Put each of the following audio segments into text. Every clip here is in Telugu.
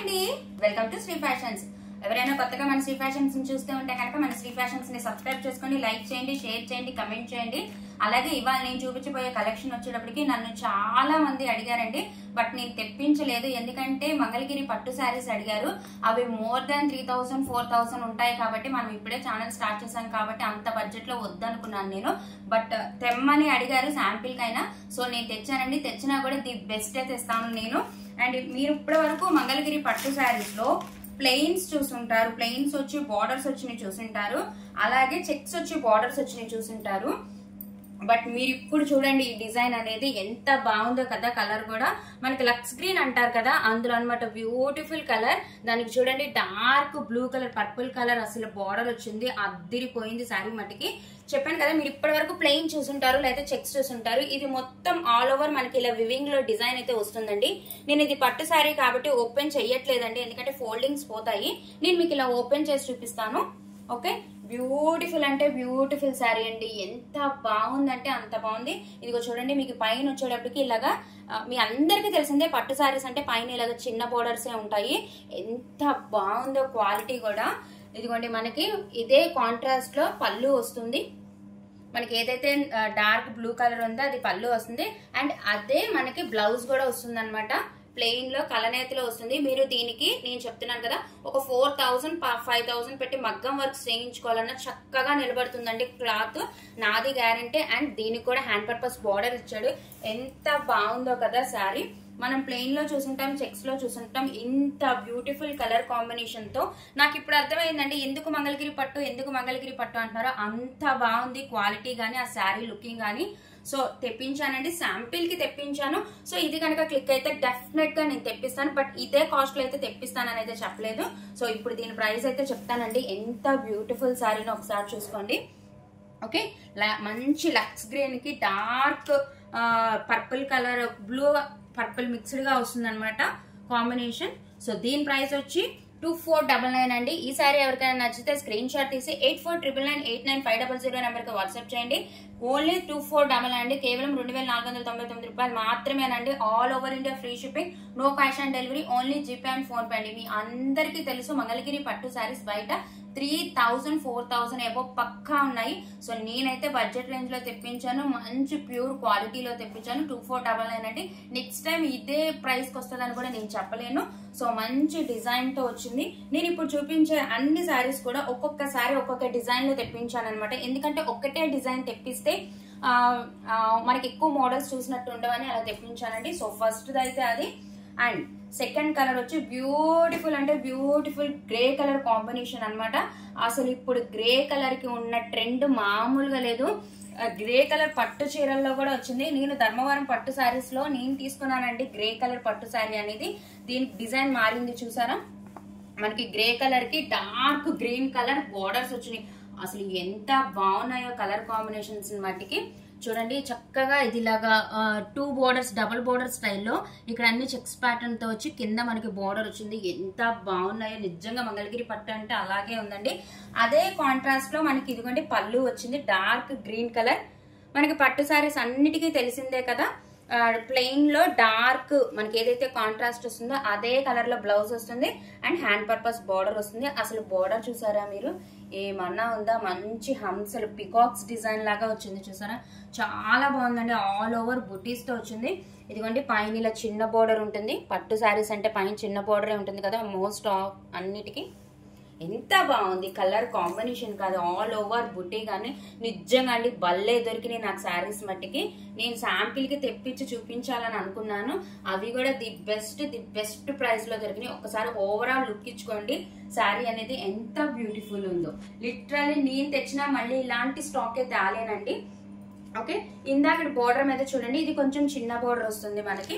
అండి, వెల్కమ్ టు శ్రీ ఫ్యాషన్స్. ఎవరైనా కొత్తగా మన శ్రీ ఫ్యాషన్స్ ని చూస్తూ ఉంటే కనుక మన శ్రీ ఫ్యాషన్స్ ని సబ్స్క్రైబ్ చేసుకొని లైక్ చేయండి, షేర్ చేయండి, కమెంట్ చేయండి. అలాగే ఇవాళ నేను చూపించబోయే కలెక్షన్ వచ్చేటప్పటికి నన్ను చాలా మంది అడిగారండి, బట్ నేను తెప్పించలేదు. ఎందుకంటే మంగళగిరి పట్టు శారీస్ అడిగారు. అవి మోర్ దాన్ 3000 4000 ఉంటాయి కాబట్టి మనం ఇప్పుడే ఛానల్ స్టార్ట్ చేశాం కాబట్టి అంత బడ్జెట్ లో వద్దనుకున్నాను నేను. బట్ తెమ్మని అడిగారు శాంపిల్ కైనా, సో నేను తెచ్చానండి. తెచ్చినా కూడా ది బెస్ట్ తెస్తాను నేను. అండ్ మీరు ఇప్పటి వరకు మంగళగిరి పట్టు శారీస్ లో ప్లెయిన్స్ చూసుంటారు, ప్లెయిన్స్ వచ్చి బార్డర్స్ వచ్చినాయి చూసుంటారు, అలాగే చెక్స్ వచ్చి బార్డర్స్ వచ్చినాయి చూసుంటారు. బట్ మీరు ఇప్పుడు చూడండి ఈ డిజైన్ అనేది ఎంత బాగుందో కదా. కలర్ కూడా మనకి లక్స్ గ్రీన్ అంటారు కదా, అందులో అనమాట. Beautiful colour. దానికి చూడండి dark blue colour, purple colour, అసలు బార్డర్ వచ్చింది, అద్దిరిపోయింది శారీ మట్టికి. చెప్పాను కదా, మీరు ఇప్పటి వరకు ప్లెయిన్ చూసుంటారు లేదా చెక్స్ చూసుంటారు. ఇది మొత్తం ఆల్ ఓవర్ మనకి ఇలా వివింగ్ లో డిజైన్ అయితే వస్తుందండి. నేను ఇది పట్టు శారీ కాబట్టి ఓపెన్ చెయ్యట్లేదండి, ఎందుకంటే ఫోల్డింగ్స్ పోతాయి. నేను మీకు ఇలా ఓపెన్ చేసి చూపిస్తాను. ఓకే, బ్యూటిఫుల్ అంటే బ్యూటిఫుల్ శారీ అండి. ఎంత బాగుందంటే అంత బాగుంది. ఇదిగో చూడండి, మీకు పైన వచ్చేటప్పటికి ఇలాగా మీ అందరికీ తెలిసిందే పట్టు శారీస్ అంటే పైన ఇలాగ చిన్న బోర్డర్సే ఉంటాయి. ఎంత బాగుందో క్వాలిటీ కూడా. ఇదిగోండి, మనకి ఇదే కాంట్రాస్ట్ లో పళ్ళు వస్తుంది. మనకి ఏదైతే డార్క్ బ్లూ కలర్ ఉందో అది పళ్ళు వస్తుంది. అండ్ అదే మనకి బ్లౌజ్ కూడా వస్తుంది అనమాట. ప్లెయిన్ లో కలనేతిలో వస్తుంది. మీరు దీనికి నేను చెప్తున్నాను కదా, ఒక 4000 5000 పెట్టి మగ్గం వర్క్ చేయించుకోవాలన్నా చక్కగా నిలబడుతుందండి. క్లాత్ నాది గ్యారంటీ. అండ్ దీనికి కూడా హ్యాండ్ పర్పస్ బార్డర్ ఇచ్చాడు. ఎంత బాగుందో కదా శారీ. మనం ప్లెయిన్ లో చూసుంటాం, చెక్స్ లో చూసుంటాం. ఇంత బ్యూటిఫుల్ కలర్ కాంబినేషన్ తో నాకు ఇప్పుడు అర్థమైందండి ఎందుకు మంగళగిరి పట్టు అంటున్నారో. అంత బాగుంది క్వాలిటీ గానీ, ఆ శారీ లుకింగ్ గానీ. సో తెప్పించానండి, శాంపిల్ కి తెప్పించాను. సో ఇది కనుక క్లిక్ అయితే డెఫినెట్ గా నేను తెప్పిస్తాను. బట్ ఇదే కాస్ట్ లో అయితే తెప్పిస్తానని అయితే చెప్పలేదు. సో ఇప్పుడు దీని ప్రైస్ అయితే చెప్తానండి. ఎంత బ్యూటిఫుల్ శారీనో ఒకసారి చూసుకోండి. ఓకే, మంచి లక్స్ గ్రీన్ కి dark purple colour, blue purple mixed గా వస్తుంది అనమాట కాంబినేషన్. సో దీని ప్రైస్ వచ్చి 2499 అండి. ఈ సారీ ఎవరికైనా నచ్చితే స్క్రీన్ షాట్ తీసి 8499899500 నెంబర్ కి వాట్సాప్ చేయండి. ఓన్లీ 2499 అండి. కేవలం 2499 రూపాయలు మాత్రమేనండి. All over India free shipping, no cash on delivery, only GPay and PhonePe అండి. మీ అందరికీ తెలుసు మంగళగిరి పట్టు శారీస్ బయట 3000 4000 ఏవో పక్కా ఉన్నాయి. సో నేనైతే బడ్జెట్ రేంజ్ లో తెప్పించాను, మంచి ప్యూర్ క్వాలిటీలో తెప్పించాను. 2499 అండి. నెక్స్ట్ టైం ఇదే ప్రైస్ కి వస్తుందని కూడా నేను చెప్పలేను. సో మంచి డిజైన్ తో వచ్చింది. నేను ఇప్పుడు చూపించే అన్ని శారీస్ కూడా ఒక్కొక్క శారీ ఒక్కొక్క డిజైన్ లో తెప్పించాను అనమాట. ఎందుకంటే ఒక్కటే డిజైన్ తెప్పిస్తే మనకి ఎక్కువ మోడల్స్ చూసినట్టు ఉండవని అలా తెప్పించానండి. సో ఫస్ట్ అయితే అది. అండ్ సెకండ్ కలర్ వచ్చి బ్యూటిఫుల్ అంటే బ్యూటిఫుల్ గ్రే కలర్ కాంబినేషన్ అనమాట. అసలు ఇప్పుడు గ్రే కలర్ కి ఉన్న ట్రెండ్ మామూలుగా లేదు. గ్రే కలర్ పట్టు చీరల్లో కూడా వచ్చింది. నేను ధర్మవరం పట్టు శారీస్ లో నేను తీసుకున్నానండి గ్రే కలర్ పట్టు శారీ అనేది. దీనికి డిజైన్ మారింది చూసారా. మనకి గ్రే కలర్ కి డార్క్ గ్రీన్ కలర్ బోర్డర్స్ వచ్చినాయి. అసలు ఎంత బాగున్నాయో కలర్ కాంబినేషన్స్ మట్టికి. చూడండి చక్కగా ఇది ఇలాగా 2 బోర్డర్స్ డబుల్ బోర్డర్ స్టైల్లో ఇక్కడ అన్ని చెక్స్ ప్యాటర్న్ తో వచ్చి కింద మనకి బోర్డర్ వచ్చింది. ఎంత బాగున్నాయో నిజంగా. మంగళగిరి పట్టు అంటే అలాగే ఉందండి. అదే కాంట్రాస్ట్ లో మనకి ఇదిగోండి పళ్ళు వచ్చింది డార్క్ గ్రీన్ కలర్. మనకి పట్టు శారీస్ అన్నిటికీ తెలిసిందే కదా, ప్లెయిన్ లో డార్క్ మనకి ఏదైతే కాంట్రాస్ట్ వస్తుందో అదే కలర్ లో బ్లౌజ్ వస్తుంది. అండ్ హ్యాండ్ పర్పస్ బార్డర్ వస్తుంది. అసలు బార్డర్ చూసారా మీరు, ఏమన్నా ఉందా, మంచి హంసలు పికాక్స్ డిజైన్ లాగా వచ్చింది చూసారా. చాలా బాగుందండి. ఆల్ ఓవర్ బుటీస్ తో వచ్చింది. ఇదిగోండి పైన ఇలా చిన్న బోర్డర్ ఉంటుంది. పట్టు శారీస్ అంటే పైన చిన్న బోర్డరే ఉంటుంది కదా మోస్ట్ ఆఫ్ అన్నిటికీ. ఎంత బాగుంది కలర్ కాంబినేషన్ కాదు, ఆల్ ఓవర్ బుట్టి కానీ నిజంగా అండి భలే దొరికినాయి నాకు శారీస్ మట్టికి. నేను శాంపిల్ కి తెప్పించి చూపించాలని అనుకున్నాను. అవి కూడా ది బెస్ట్ ప్రైస్ లో దొరికినాయి. ఒకసారి ఓవరాల్ లుక్ ఇచ్చుకోండి శారీ అనేది ఎంత బ్యూటిఫుల్ ఉందో. లిటరల్లీ నేను తెచ్చినా మళ్ళీ ఇలాంటి స్టాక్ అయితే తేలేనండి. ఓకే, ఇందాక బోర్డర్ మీద చూడండి, ఇది కొంచెం చిన్న బోర్డర్ వస్తుంది మనకి.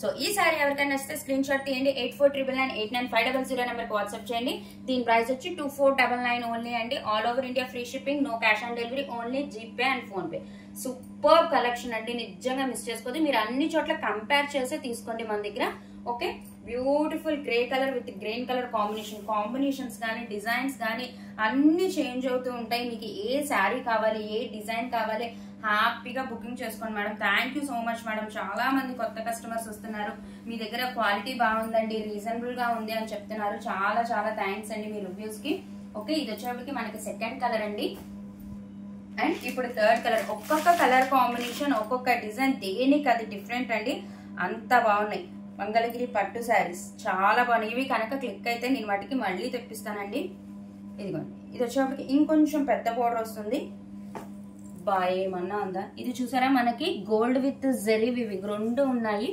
సో ఈ సారీ ఎవరికైనా నచ్చితే స్క్రీన్ షాట్ తీయండి. 8499899500 నెంబర్కి వాట్సాప్ చేయండి. దీని ప్రైస్ వచ్చి 2499 ఓన్లీ అండి. All over India free shipping, no cash on delivery, only GPay and PhonePe. Super collection అండి, నిజంగా మిస్ చేసుకోవద్దు. మీరు అన్ని చోట్ల కంపేర్ చేసి తీసుకోండి మన దగ్గర. Okay, beautiful grey colour with green colour combinations కానీ డిజైన్స్ కానీ అన్ని చేంజ్ అవుతూ ఉంటాయి. మీకు ఏ శారీ కావాలి, ఏ డిజైన్ కావాలి హ్యాపీగా బుకింగ్ చేసుకోండి madam. Thank you so much madam. చాలా మంది కొత్త కస్టమర్స్ వస్తున్నారు, మీ దగ్గర క్వాలిటీ బాగుందండి, రీజనబుల్ గా ఉంది అని చెప్తున్నారు. చాలా చాలా థ్యాంక్స్ అండి మీ రివ్యూస్ కి. ఓకే, ఇది వచ్చేప్పటికి మనకి సెకండ్ కలర్ అండి. అండ్ ఇప్పుడు థర్డ్ కలర్. ఒక్కొక్క కలర్ కాంబినేషన్, ఒక్కొక్క డిజైన్ దేనికి అది డిఫరెంట్ అండి, అంత బాగున్నాయి. మంగళగిరి పట్టు శారీస్ చాలా బాగున్నాయి. ఇవి కనుక క్లిక్ అయితే నేను వాటికి మళ్ళీ తెప్పిస్తానండి. ఇదిగోండి, ఇది వచ్చేప్పటికి ఇంకొంచెం పెద్ద బోర్డర్ వస్తుంది. ఏమన్నా ఉందా? ఇది చూసారా, మనకి గోల్డ్ విత్ జెరీ వివింగ్ రెండు ఉన్నాయి.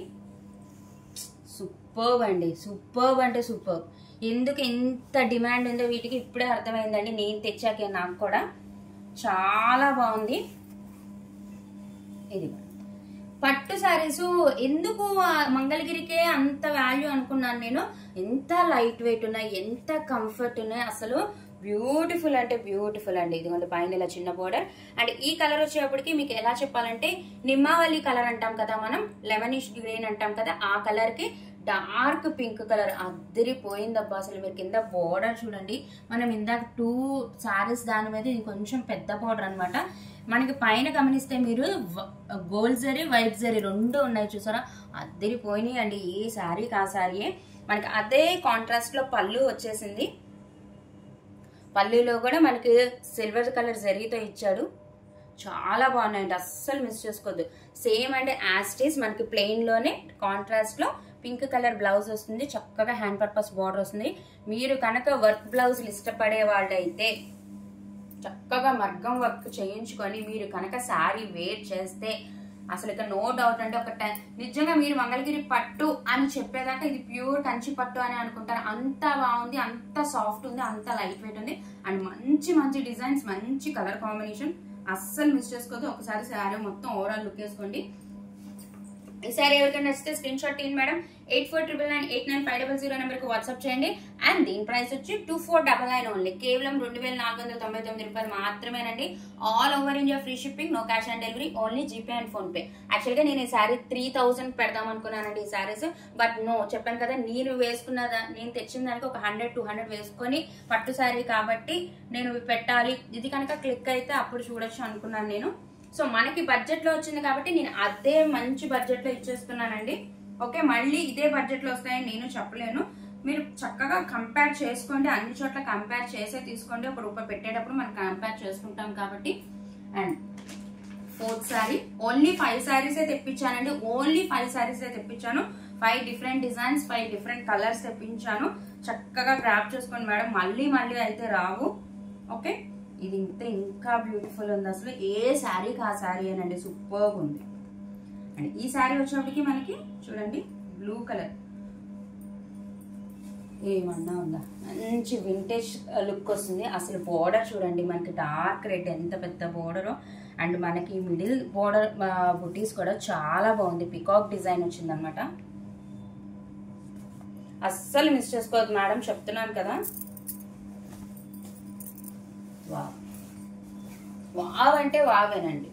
సూపర్బ్ అండి, సూపర్బ్ అంటే సూపర్బ్. ఎందుకు ఇంత డిమాండ్ ఉందో వీటికి ఇప్పుడే అర్థమైందండి, నేను తెచ్చాకే నాకు కూడా. చాలా బాగుంది. ఇది పట్టు శారీస్ ఎందుకు మంగళగిరికే అంత వాల్యూ అనుకున్నాను నేను. ఎంత లైట్ వెయిట్ ఉన్నాయి, ఎంత కంఫర్ట్ ఉన్నాయి, అసలు బ్యూటిఫుల్ అంటే బ్యూటిఫుల్ అండి. ఇదిగోండి పైన ఇలా చిన్న బోర్డర్. అండ్ ఈ కలర్ వచ్చేప్పటికి మీకు ఎలా చెప్పాలంటే నిమ్మావళి కలర్ అంటాం కదా మనం, లెమనిష్ గ్రీన్ అంటాం కదా, ఆ కలర్ కి డార్క్ పింక్ కలర్ అద్దరిపోయిందబ్బా. అసలు మీరు కింద బోర్డర్ చూడండి, మనం ఇందాక 2 సారీస్ దాని మీద ఇది కొంచెం పెద్ద బోర్డర్ అనమాట. మనకి పైన గమనిస్తే మీరు గోల్డ్ జరీ వైట్ జరీ రెండు ఉన్నాయి చూసారా, అద్దరిపోయినాయి అండి. ఏ శారీకి ఆ శారీయే. మనకి అదే కాంట్రాస్ట్ లో పళ్ళు వచ్చేసింది. పళ్ళులో కూడా మనకి సిల్వర్ కలర్ జరీతో ఇచ్చాడు. చాలా బాగున్నాయండి, అస్సలు మిస్ చేసుకోవద్దు. సేమ్ అంటే యాస్టీస్ మనకి ప్లెయిన్ లోనే కాంట్రాస్ట్ లో పింక్ కలర్ బ్లౌజ్ వస్తుంది. చక్కగా హ్యాండ్ పర్పస్ బార్డర్ వస్తుంది. మీరు కనుక వర్క్ బ్లౌజ్ ఇష్టపడే వాళ్ళైతే చక్కగా మగ్గం వర్క్ చేయించుకొని మీరు కనుక శారీ వేర్ చేస్తే అసలు ఇక నో డౌట్ అంటే ఒక నిజంగా మీరు మంగళగిరి పట్టు అని చెప్పేదాకా ఇది ప్యూర్ కంచి పట్టు అని అనుకుంటారు. అంత బాగుంది, అంత సాఫ్ట్ ఉంది, అంత లైట్ వెయిట్ ఉంది. అండ్ మంచి మంచి డిజైన్స్, మంచి కలర్ కాంబినేషన్, అస్సలు మిస్ చేసుకోవద్దు. ఒకసారి శారీ మొత్తం ఓవరాల్ లుక్ వేసుకోండి. ఈ శారీ ఎవరికైనా నచ్చితే స్క్రీన్ షాట్ తీయండి మేడం. 8499899500 నెంబర్ కి వాట్సాప్ చేయండి. అండ్ దీని ప్రైస్ వచ్చి 2499 ఓన్లీ, కేవలం 2499 రూపాయలు మాత్రమేనండి. All over India free shipping, no cash on delivery, only GPay and PhonePe. Actual గా నేను ఈ శారీ 3000 పెడదాం అనుకున్నానండి ఈ శారీస్, బట్ నో, చెప్పాను కదా నేను నేను తెచ్చిన దానికి ఒక 100-200 వేసుకొని పట్టు శారీ కాబట్టి నేను పెట్టాలి, ఇది కనుక క్లిక్ అయితే అప్పుడు చూడొచ్చు అనుకున్నాను నేను. సో మనకి బడ్జెట్ లో వచ్చింది కాబట్టి నేను అదే మంచి బడ్జెట్ లో ఇచ్చేస్తున్నానండి. ఓకే, మళ్ళీ ఇదే బడ్జెట్ లో వస్తాయని నేను చెప్పలేను. మీరు చక్కగా కంపేర్ చేసుకోండి, అన్ని చోట్ల కంపేర్ చేసే తీసుకోండి. ఒక రూపాయి పెట్టేటప్పుడు మనం కంపేర్ చేసుకుంటాం కాబట్టి. అండ్ ఫోర్త్ శారీ, ఓన్లీ 5 శారీసే తెప్పించానండి. ఓన్లీ 5 శారీసే తెప్పించాను. 5 డిఫరెంట్ డిజైన్స్, 5 డిఫరెంట్ కలర్స్ తెప్పించాను. చక్కగా గ్రాప్ చేసుకోండి మేడం, మళ్ళీ మళ్ళీ అయితే రావు. ఓకే, ఇది ఇంకా బ్యూటిఫుల్ ఉంది. అసలు ఏ శారీకి ఆ శారీ అనండి, సూపర్గా ఉంది. అండ్ ఈ శారీ వచ్చేప్పటికి మనకి చూడండి బ్లూ కలర్, ఏమన్నా ఉందా, మంచి వింటేజ్ లుక్ వస్తుంది. అసలు బోర్డర్ చూడండి, మనకి డార్క్ రెడ్ ఎంత పెద్ద బోర్డర్. అండ్ మనకి మిడిల్ బోర్డర్ బుటీస్ కూడా చాలా బాగుంది, పికాక్ డిజైన్ వచ్చింది అనమాట. అస్సలు మిస్ చేసుకోవద్దు మేడం, చెప్తున్నాను కదా. వావ్ అంటే వావేనండి.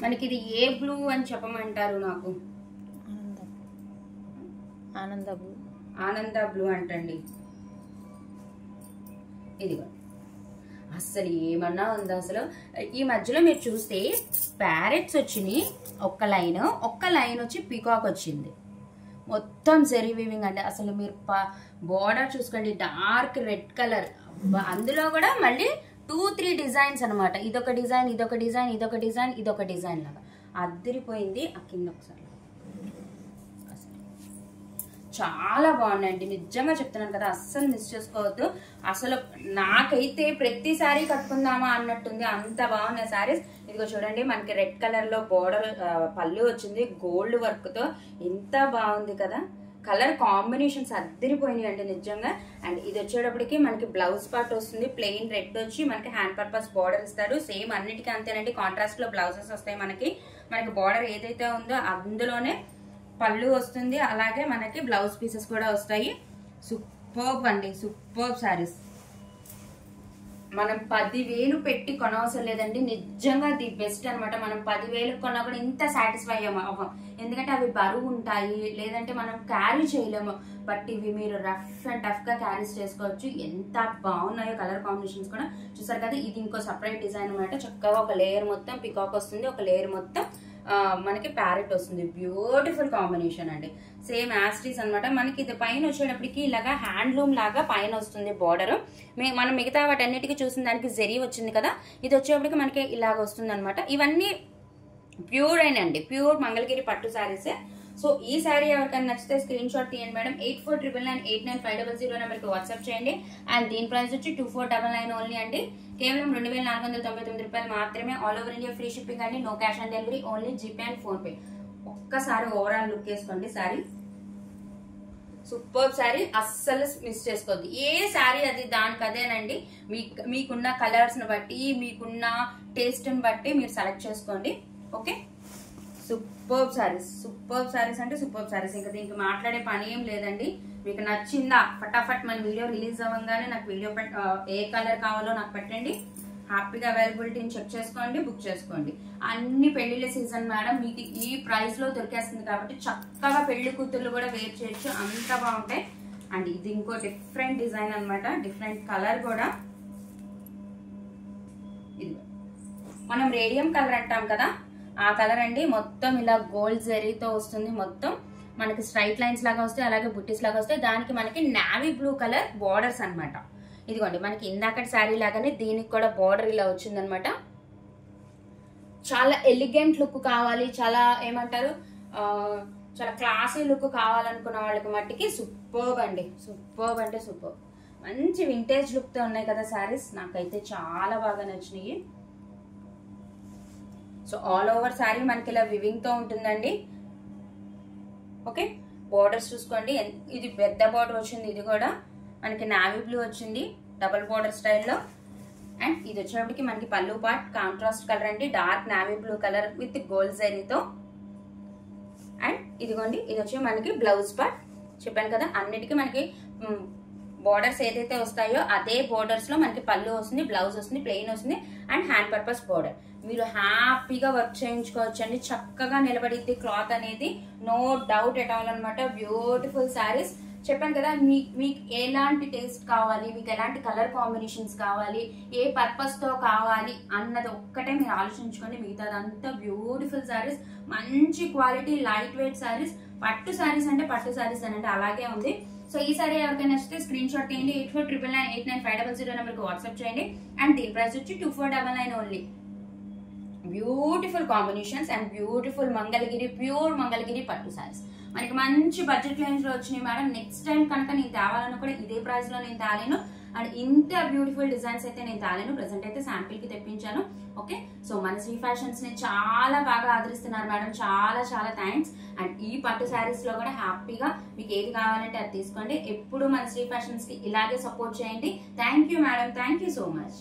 మనకి ఇది ఏ బ్లూ అని చెప్పమంటారు నాకు? ఆనంద బ్లూ అంటండి. ఇదిగో అస్సలు ఏమన్నా ఉందా అసలు. ఈ మధ్యలో మీరు చూస్తే ప్యారెట్స్ వచ్చినాయి, ఒక్క లైన్ వచ్చి పీకాక్ వచ్చింది, మొత్తం జరీ వీవింగ్ అండి. అసలు మీరు బోర్డర్ చూసుకోండి, డార్క్ రెడ్ కలర్, అందులో కూడా మళ్ళీ 2-3 డిజైన్స్ అనమాట. ఇదొక డిజైన్, ఇదొక డిజైన్, ఇదొక డిజైన్, ఇదొక డిజైన్ లాగా అద్దరిపోయింది. ఆ కింద ఒకసారి చాలా బాగున్నాయండి, నిజంగా చెప్తున్నాను కదా, అస్సలు మిస్ చేసుకోవద్దు. అసలు నాకైతే ప్రతి శారీ కట్టుకుందామా అన్నట్టుంది, అంత బాగున్నాయి శారీస్. ఇదిగో చూడండి, మనకి రెడ్ కలర్ లో బోర్డర్ పళ్ళు వచ్చింది, గోల్డ్ వర్క్ తో, ఎంత బాగుంది కదా. కలర్ కాంబినేషన్స్ అద్దరిపోయినాయి అంటే నిజంగా. అండ్ ఇది వచ్చేటప్పటికి మనకి బ్లౌజ్ పార్ట్ వస్తుంది, ప్లెయిన్ రెడ్ వచ్చి మనకి హ్యాండ్ పర్పస్ బార్డర్ ఇస్తారు. సేమ్ అన్నిటికీ అంతేనండి, కాంట్రాస్ట్ లో బ్లౌజెస్ వస్తాయి. మనకి బార్డర్ ఏదైతే ఉందో అందులోనే పళ్ళు వస్తుంది, అలాగే మనకి బ్లౌజ్ పీసెస్ కూడా వస్తాయి. సూపర్బ్ అండి, సూపర్బ్ శారీస్. మనం 10,000 పెట్టి కొనవసరం లేదండి. నిజంగా ది బెస్ట్ అనమాట. మనం 10,000 కొన్నా కూడా ఇంత సాటిస్ఫై అవ్వం. ఎందుకంటే అవి బరువు ఉంటాయి, లేదంటే మనం క్యారీ చేయలేము. బట్ ఇవి మీరు రఫ్ అండ్ టఫ్ గా క్యారీస్ చేసుకోవచ్చు. ఎంత బాగున్నాయో కలర్ కాంబినేషన్స్ కూడా చూసారు కదా. ఇది ఇంకో సపరేట్ డిజైన్ అనమాట. చక్కగా ఒక లేయర్ మొత్తం పికాక్ వస్తుంది, ఒక లేయర్ మొత్తం మనకి ప్యారెట్ వస్తుంది. బ్యూటిఫుల్ కాంబినేషన్ అండి. సేమ్ యాస్టీస్ అనమాట. మనకి ఇది పైన వచ్చేటప్పటికి ఇలాగా హ్యాండ్లూమ్ లాగా పైన వస్తుంది బార్డర్. మనం మిగతా వాటన్నిటికీ చూసిన దానికి జరీ వచ్చింది కదా, ఇది వచ్చేటప్పటికి మనకి ఇలాగ వస్తుంది అనమాట. ఇవన్నీ ప్యూర్ అండి, ప్యూర్ మంగళగిరి పట్టు శారీసే. సో ఈ శారీ ఎవరికైనా నచ్చితే స్క్రీన్ షాట్ తీయండి మేడం. 8499989500 నెంబర్కి వాట్సాప్ చేయండి. అండ్ దీని ప్రైస్ వచ్చి 2499 ఓన్లీ అండి. కేవలం 2499 రూపాయలు మాత్రమే. All over India free shipping అండి. No cash on delivery, only GPay and PhonePe. ఒక్కసారి ఓవరాల్ లుక్ వేసుకోండి. శారీ సూపర్ శారీ, అస్సలు మిస్ చేసుకోవద్దు. ఏ శారీ అది దానికి అదేనండి. మీకున్న కలర్స్ ని బట్టి, మీకున్న టేస్ట్ ని బట్టి మీరు సెలెక్ట్ చేసుకోండి. Okay, super saris, super saris అంటే సూపర్ శారీస్. ఇంకా దీనికి మాట్లాడే పని ఏం లేదండి. మీకు నచ్చిందా ఫటాఫట్ మన వీడియో రిలీజ్ అవ్వగానే నాకు వీడియో ఏ కలర్ కావాలో నాకు పెట్టండి. హ్యాపీగా అవైలబిలిటీని చెక్ చేసుకోండి, బుక్ చేసుకోండి. అన్ని పెళ్లిళ్ళ సీజన్ మేడం, మీకు ఈ ప్రైస్ లో దొరికేస్తుంది కాబట్టి చక్కగా పెళ్లి కూతుర్లు కూడా వేర్ చేయొచ్చు, అంత బాగుంటాయి. అండ్ ఇది ఇంకో డిఫరెంట్ డిజైన్ అనమాట, డిఫరెంట్ కలర్ కూడా. ఇది మనం రేడియం కలర్ అంటాం కదా, ఆ కలర్ అండి. మొత్తం ఇలా గోల్డ్ జరీతో వస్తుంది. మొత్తం మనకి స్ట్రైట్ లైన్స్ లాగా వస్తాయి, అలాగే బుట్టీస్ లాగా వస్తాయి. దానికి మనకి నావీ బ్లూ కలర్ బార్డర్స్ అనమాట. ఇదిగోండి, మనకి ఇందాక శారీ లాగానే దీనికి కూడా బార్డర్ ఇలా వచ్చిందనమాట. చాలా ఎలిగెంట్ లుక్ కావాలి, చాలా ఏమంటారు, చాలా క్లాసీ లుక్ కావాలనుకున్న వాళ్ళకి మట్టికి సూపర్బ్ అండి. సూపర్బ్ అంటే సూపర్బ్. మంచి వింటేజ్ లుక్ తో ఉన్నాయి కదా శారీస్. నాకైతే చాలా బాగా నచ్చినాయి. సో ఆల్ ఓవర్ శారీ మనకి ఇలా వివింగ్ తో ఉంటుందండి. ఓకే, బోర్డర్స్ చూసుకోండి. ఇది పెద్ద బోర్డర్ వచ్చింది. ఇది కూడా మనకి నావీ బ్లూ వచ్చింది, డబుల్ బోర్డర్ స్టైల్లో. అండ్ ఇది వచ్చేటప్పటికి మనకి పళ్ళు పార్ట్ కాంట్రాస్ట్ కలర్ అండి, dark navy blue colour with gold జరీతో. అండ్ ఇదిగోండి, ఇది వచ్చి మనకి బ్లౌజ్ పార్ట్. చెప్పాను కదా, అన్నిటికీ మనకి బోర్డర్స్ ఏదైతే వస్తాయో అదే బోర్డర్స్ లో మనకి పళ్ళు వస్తుంది, బ్లౌజ్ వస్తుంది, ప్లెయిన్ వస్తుంది. And hand purpose border. మీరు హ్యాపీగా వర్క్ చేయించుకోవచ్చు అండి. చక్కగా నిలబడిద్ది క్లాత్ అనేది, నో డౌట్ ఎట్ ఆల్ అనమాట. బ్యూటిఫుల్ శారీస్. చెప్పాను కదా, మీకు ఎలాంటి టేస్ట్ కావాలి, మీకు ఎలాంటి కలర్ కాంబినేషన్స్ కావాలి, ఏ పర్పస్ తో కావాలి అన్నది ఒక్కటే మీరు ఆలోచించుకోండి. మిగతాదంతా బ్యూటిఫుల్ శారీస్, మంచి క్వాలిటీ లైట్ వెయిట్ శారీస్. పట్టు శారీస్ అంటే పట్టు శారీస్ అని అంటే అలాగే ఉంది. సో ఈ సారీ ఎవరికైనా నచ్చితే స్క్రీన్ షాట్ తీయండి. 8499989500 నెంబర్కి వాట్సాప్ చేయండి. అండ్ దీని ప్రైస్ వచ్చి 2499 only. Beautiful combinations and beautiful Mangalagiri, pure Mangalagiri పట్టు శారీస్ మనకి మంచి బడ్జెట్ రేంజ్ లో వచ్చినాయి మేడం. నెక్స్ట్ టైం కనుక నేను తేవాలన్నా కూడా ఇదే ప్రైస్ లో నేను తేలేను. అండ్ ఇంత బ్యూటిఫుల్ డిజైన్స్ అయితే నేను తేలేను. ప్రెసెంట్ అయితే శాంపిల్ కి తెప్పించాను. ఓకే, సో మన శ్రీ ఫ్యాషన్స్ ని చాలా బాగా ఆదరిస్తున్నారు మేడం. చాలా చాలా థ్యాంక్స్. అండ్ ఈ పట్టు శారీస్ లో కూడా హ్యాపీగా మీకు ఏది కావాలంటే అది తీసుకోండి. ఎప్పుడు మన శ్రీ ఫ్యాషన్స్ కి ఇలాగే సపోర్ట్ చేయండి. Thank you madam, thank you so much.